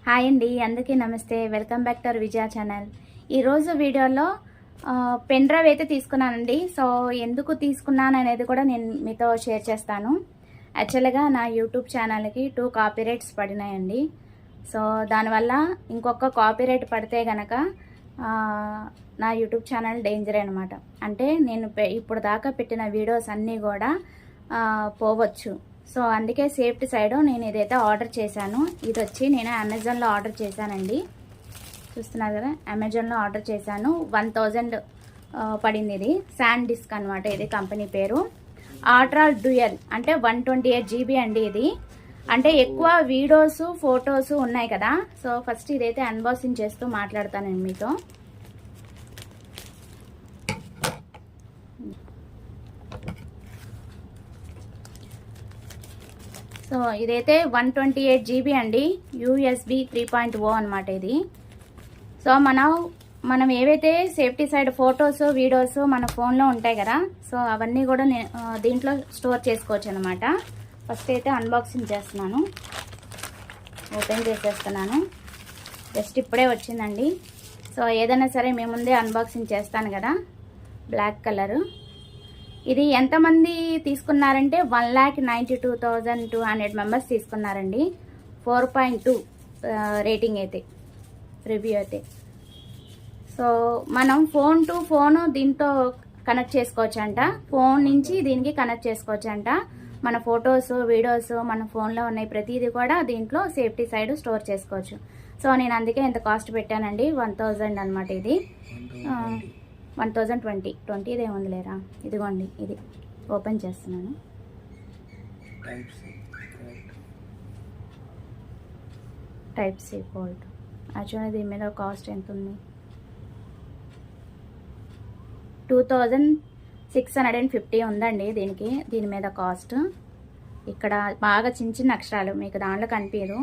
Hi అండి, అందరికీ నమస్తే. Welcome back to our Vijaya channel. ఈరోజు వీడియోలో పెన్ డ్రైవ్ అయితే తీసుకున్నానండి. సో ఎందుకు తీసుకున్నాను అనేది కూడా నేను మీతో షేర్ చేస్తాను. యాక్చువల్గా నా యూట్యూబ్ ఛానల్కి 2 కాపీరైట్స్ పడినాయండి. సో దానివల్ల ఇంకొక కాపీరైట్ పడితే గనక నా యూట్యూబ్ ఛానల్ డేంజర్ అనమాట. అంటే నేను ఇప్పుడు దాకా పెట్టిన వీడియోస్ అన్నీ కూడా పోవచ్చు. సో అందుకే సేఫ్టీ సైడ్ నేను ఇదైతే ఆర్డర్ చేశాను. ఇది వచ్చి నేను అమెజాన్లో ఆర్డర్ చేశానండి. చూస్తున్నారు కదా, అమెజాన్లో ఆర్డర్ చేశాను. 1000 పడింది. ఇది శాండిస్క్ అనమాట. ఇది కంపెనీ పేరు. అల్ట్రా డ్యూయల్ అంటే 128 GB అండి. ఇది అంటే ఎక్కువ వీడియోస్ ఫొటోస్ ఉన్నాయి కదా. సో ఫస్ట్ ఇదైతే అన్బాక్సింగ్ చేస్తూ మాట్లాడతానండి మీతో. సో ఇదైతే 128 GB అండి. USB 3.0 అనమాట ఇది. సో మనం ఏవైతే సేఫ్టీ సైడ్ ఫొటోస్ వీడియోస్ మన ఫోన్లో ఉంటాయి కదా, సో అవన్నీ కూడా దీంట్లో స్టోర్ చేసుకోవచ్చు అనమాట. ఫస్ట్ అయితే అన్బాక్సింగ్ చేస్తున్నాను. ఓపెన్ చేసేస్తున్నాను. జస్ట్ ఇప్పుడే వచ్చిందండి. సో ఏదైనా సరే మేము ముందే అన్బాక్సింగ్ చేస్తాను కదా. Black colour. ఇది ఎంతమంది తీసుకున్నారంటే 1,92,200 మెంబర్స్ తీసుకున్నారండి. 4.2 రేటింగ్ అయితే, రివ్యూ అయితే. సో మనం ఫోన్ టు ఫోన్ దీంతో కనెక్ట్ చేసుకోవచ్చంట. ఫోన్ నుంచి దీనికి కనెక్ట్ చేసుకోవచ్చంట. మన ఫొటోస్ వీడియోస్ మన ఫోన్లో ఉన్నాయి ప్రతిదీ కూడా దీంట్లో సేఫ్టీ సైడ్ స్టోర్ చేసుకోవచ్చు. సో నేను అందుకే ఇంత కాస్ట్ పెట్టానండి. 1000 అనమాట ఇది. 1020 ఇదే ఉంది లేరా. ఇదిగోండి, ఇది ఓపెన్ చేస్తున్నాను. Type C port. యాక్చువల్లీ దీని మీద కాస్ట్ ఎంత ఉంది? 2650 ఉందండి దీని మీద కాస్ట్. ఇక్కడ బాగా చిన్న అక్షరాలు మీకు దాంట్లో కనిపించదు.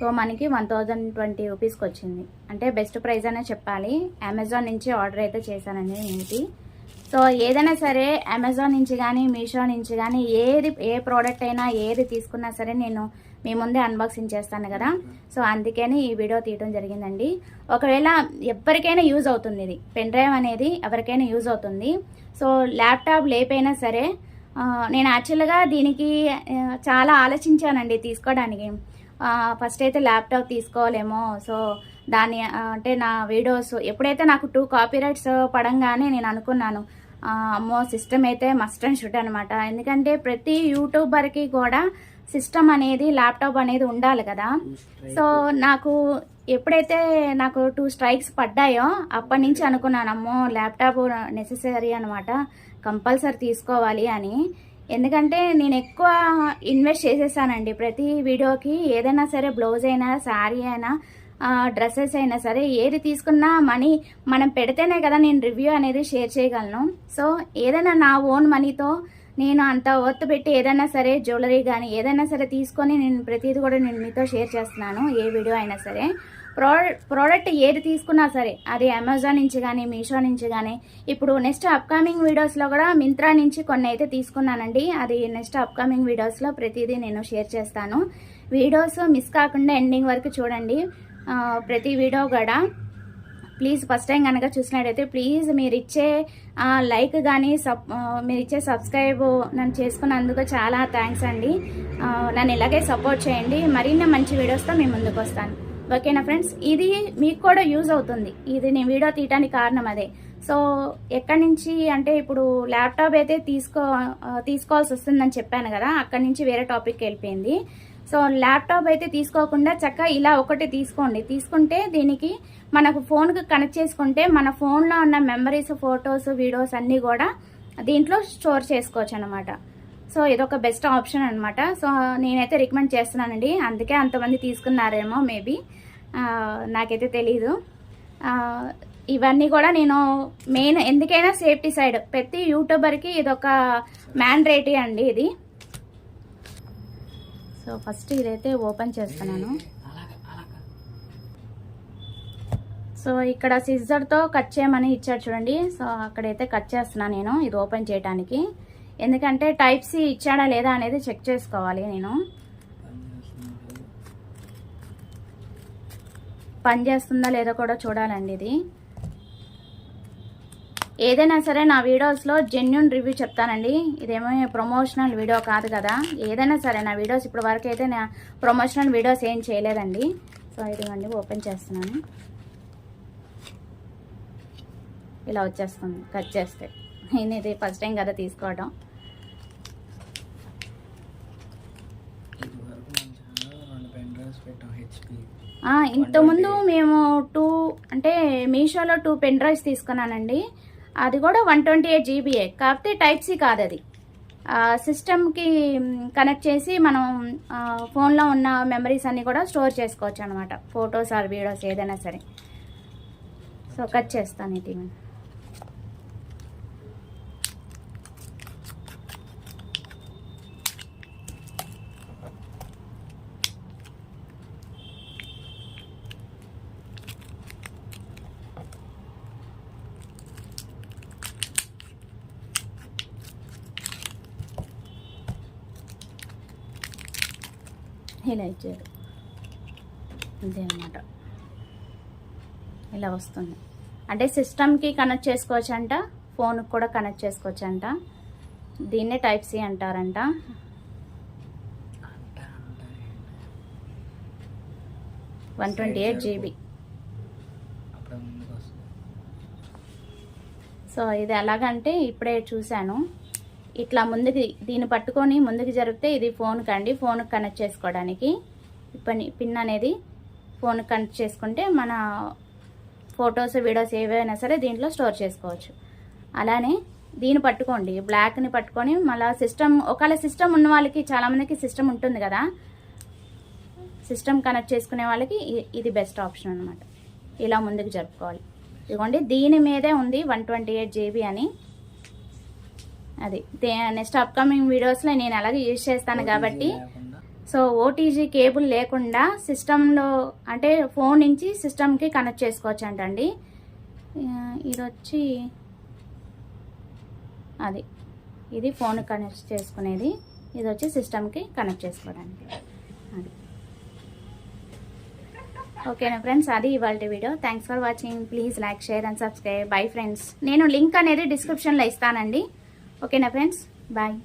సో మనకి 1020 రూపీస్కి వచ్చింది. అంటే బెస్ట్ ప్రైస్ అనే చెప్పాలి. అమెజాన్ నుంచి ఆర్డర్ అయితే చేశానండి నేను. సో ఏదైనా సరే అమెజాన్ నుంచి కానీ మీషో నుంచి కానీ ఏ ప్రోడక్ట్ అయినా ఏది తీసుకున్నా సరే నేను మీ ముందే అన్బాక్సింగ్ చేస్తాను కదా. సో అందుకని ఈ వీడియో తీయడం జరిగిందండి. ఒకవేళ ఎవరికైనా యూజ్ అవుతుంది. ఇది పెన్ డ్రైవ్ అనేది ఎవరికైనా యూజ్ అవుతుంది. సో ల్యాప్టాప్ లేపైనా సరే నేను యాక్చువల్గా దీనికి చాలా ఆలోచించానండి తీసుకోవడానికి. ఫస్ట్ అయితే ల్యాప్టాప్ తీసుకోవాలేమో. సో దాన్ని అంటే నా వీడియోస్ ఎప్పుడైతే నాకు 2 కాపీరైట్స్ పడంగానే నేను అనుకున్నాను, అమ్మో సిస్టమ్ అయితే మస్ట్ అండ్ షుడ్ అనమాట. ఎందుకంటే ప్రతి యూట్యూబర్కి కూడా సిస్టమ్ అనేది ల్యాప్టాప్ అనేది ఉండాలి కదా. సో ఎప్పుడైతే నాకు 2 స్ట్రైక్స్ పడ్డాయో అప్పటి నుంచి అనుకున్నాను, అమ్మో ల్యాప్టాప్ నెసెసరీ అనమాట, కంపల్సరీ తీసుకోవాలి అని. ఎందుకంటే నేను ఎక్కువ ఇన్వెస్ట్ చేసేసానండి ప్రతి వీడియోకి. ఏదైనా సరే బ్లౌజ్ అయినా శారీ అయినా డ్రెస్సెస్ అయినా సరే ఏది తీసుకున్నా మనీ మనం పెడితేనే కదా నేను రివ్యూ అనేది షేర్ చేయగలను. సో ఏదైనా నా ఓన్ మనీతో నేను అంత వర్త్ పెట్టి ఏదైనా సరే జ్యువెలరీ కానీ ఏదైనా సరే తీసుకొని నేను ప్రతిదీ కూడా నేను మీతో షేర్ చేస్తున్నాను. ఏ వీడియో అయినా సరే ప్రోడక్ట్ ఏది తీసుకున్నా సరే అది అమెజాన్ నుంచి కానీ మీషో నుంచి కానీ. ఇప్పుడు నెక్స్ట్ అప్కమింగ్ వీడియోస్లో కూడా మింత్రా నుంచి కొన్ని అయితే తీసుకున్నానండి. అది నెక్స్ట్ అప్కమింగ్ వీడియోస్లో ప్రతిదీ నేను షేర్ చేస్తాను. వీడియోస్ మిస్ కాకుండా ఎండింగ్ వరకు చూడండి ప్రతి వీడియో కూడా. ప్లీజ్ ఫస్ట్ టైం కనుక చూసినట్టయితే ప్లీజ్ మీరు ఇచ్చే లైక్ కానీ మీరు ఇచ్చే సబ్స్క్రైబ్ నన్ను చేసుకున్నందుకు చాలా థ్యాంక్స్ అండి. నన్ను ఇలాగే సపోర్ట్ చేయండి. మరిన్ని మంచి వీడియోస్తో మేము ముందుకు వస్తాను. ఓకేనా ఫ్రెండ్స్, ఇది మీకు కూడా యూజ్ అవుతుంది. ఇది నేను వీడియో తీయడానికి కారణం అదే. సో ఎక్కడి నుంచి అంటే ఇప్పుడు ల్యాప్టాప్ అయితే తీసుకోవాల్సి వస్తుందని చెప్పాను కదా, అక్కడి నుంచి వేరే టాపిక్కి వెళ్ళిపోయింది. సో ల్యాప్టాప్ అయితే తీసుకోకుండా చక్కగా ఇలా ఒకటి తీసుకోండి. తీసుకుంటే దీనికి మనకు ఫోన్కి కనెక్ట్ చేసుకుంటే మన ఫోన్లో ఉన్న మెమరీస్ ఫొటోస్ వీడియోస్ అన్నీ కూడా దీంట్లో స్టోర్ చేసుకోవచ్చు అనమాట. సో ఇదొక బెస్ట్ ఆప్షన్ అనమాట. సో నేనైతే రికమెండ్ చేస్తున్నానండి. అందుకే అంతమంది తీసుకున్నారేమో మేబీ, నాకైతే తెలీదు. ఇవన్నీ కూడా నేను మెయిన్ ఎందుకైనా సేఫ్టీ సైడ్ ప్రతి యూట్యూబర్కి ఇదొక మ్యాండేటరీ అండి ఇది. సో ఫస్ట్ ఇదైతే ఓపెన్ చేస్తున్నాను. సో ఇక్కడ సిజర్తో కట్ చేయమని ఇచ్చాడు చూడండి. సో అక్కడైతే కట్ చేస్తున్నాను నేను ఇది ఓపెన్ చేయడానికి. ఎందుకంటే టైప్ సి ఇచ్చాడా లేదా అనేది చెక్ చేసుకోవాలి నేను. పని చేస్తుందా లేదో కూడా చూడాలండి. ఇది ఏదైనా సరే నా వీడియోస్లో జెన్యూన్ రివ్యూ చెప్తానండి. ఇదేమో ప్రమోషనల్ వీడియో కాదు కదా. ఏదైనా సరే నా వీడియోస్ ఇప్పుడు వరకు అయితే నా ప్రమోషనల్ వీడియోస్ ఏం చేయలేదండి. సో ఇదిగోండి ఓపెన్ చేస్తున్నాను. ఇలా వచ్చేస్తుంది కట్ చేస్తే. నేను ఇది ఫస్ట్ టైం కదా తీసుకోవడం. ఇంతకుముందు మేము మీషోలో 2 పెన్ డ్రైవ్స్ తీసుకున్నానండి. అది కూడా 128 GB. కాకపోతే టైప్ సి కాదు అది. సిస్టమ్కి కనెక్ట్ చేసి మనం ఫోన్లో ఉన్న మెమరీస్ అన్నీ కూడా స్టోర్ చేసుకోవచ్చు అనమాట. ఫొటోస్ ఆర్ వీడియోస్ ఏదైనా సరే. సో కట్ చేస్తాను ఇది. ఇలా ఇచ్చారు అంతే అన్నమాట. ఇలా వస్తుంది. అంటే సిస్టమ్కి కనెక్ట్ చేసుకోవచ్చు అంట, ఫోన్కి కూడా కనెక్ట్ చేసుకోవచ్చు అంట. దీన్నే టైప్ సి అంటారంట. - 128 GB. సో ఇది ఎలాగంటే ఇప్పుడే చూశాను. ఇట్లా ముందుకి దీన్ని పట్టుకొని ముందుకు జరిపితే ఇది ఫోన్కి అండి. ఫోన్కి కనెక్ట్ చేసుకోవడానికి పిన్ అనేది ఫోన్కి కనెక్ట్ చేసుకుంటే మన ఫొటోస్ వీడియోస్ ఏవైనా సరే దీంట్లో స్టోర్ చేసుకోవచ్చు. అలానే దీన్ని పట్టుకోండి, బ్లాక్ని పట్టుకొని మళ్ళీ ఒకవేళ సిస్టమ్ ఉన్న వాళ్ళకి, చాలామందికి సిస్టమ్ ఉంటుంది కదా, సిస్టమ్ కనెక్ట్ చేసుకునే వాళ్ళకి ఇది బెస్ట్ ఆప్షన్ అనమాట. ఇలా ముందుకు జరుపుకోవాలి. ఇదిగోండి దీని మీదే ఉంది 128 GB అని. అది నెక్స్ట్ అప్కమింగ్ వీడియోస్లో నేను అలాగే యూజ్ చేస్తాను కాబట్టి. సో ఓటీజీ కేబుల్ లేకుండా సిస్టంలో అంటే ఫోన్ నుంచి సిస్టమ్కి కనెక్ట్ చేసుకోవచ్చు అంటండి. ఇది వచ్చి ఇది ఫోన్ కనెక్ట్ చేసుకునేది, ఇది వచ్చి సిస్టమ్కి కనెక్ట్ చేసుకోవడానికి. అది ఓకేనా ఫ్రెండ్స్, అది ఇవాళ video. Thanks for watching. Please like, share and subscribe. Bye friends. నేను లింక్ అనేది డిస్క్రిప్షన్లో ఇస్తానండి. ఓకేనా ఫ్రెండ్స్, బాయ్.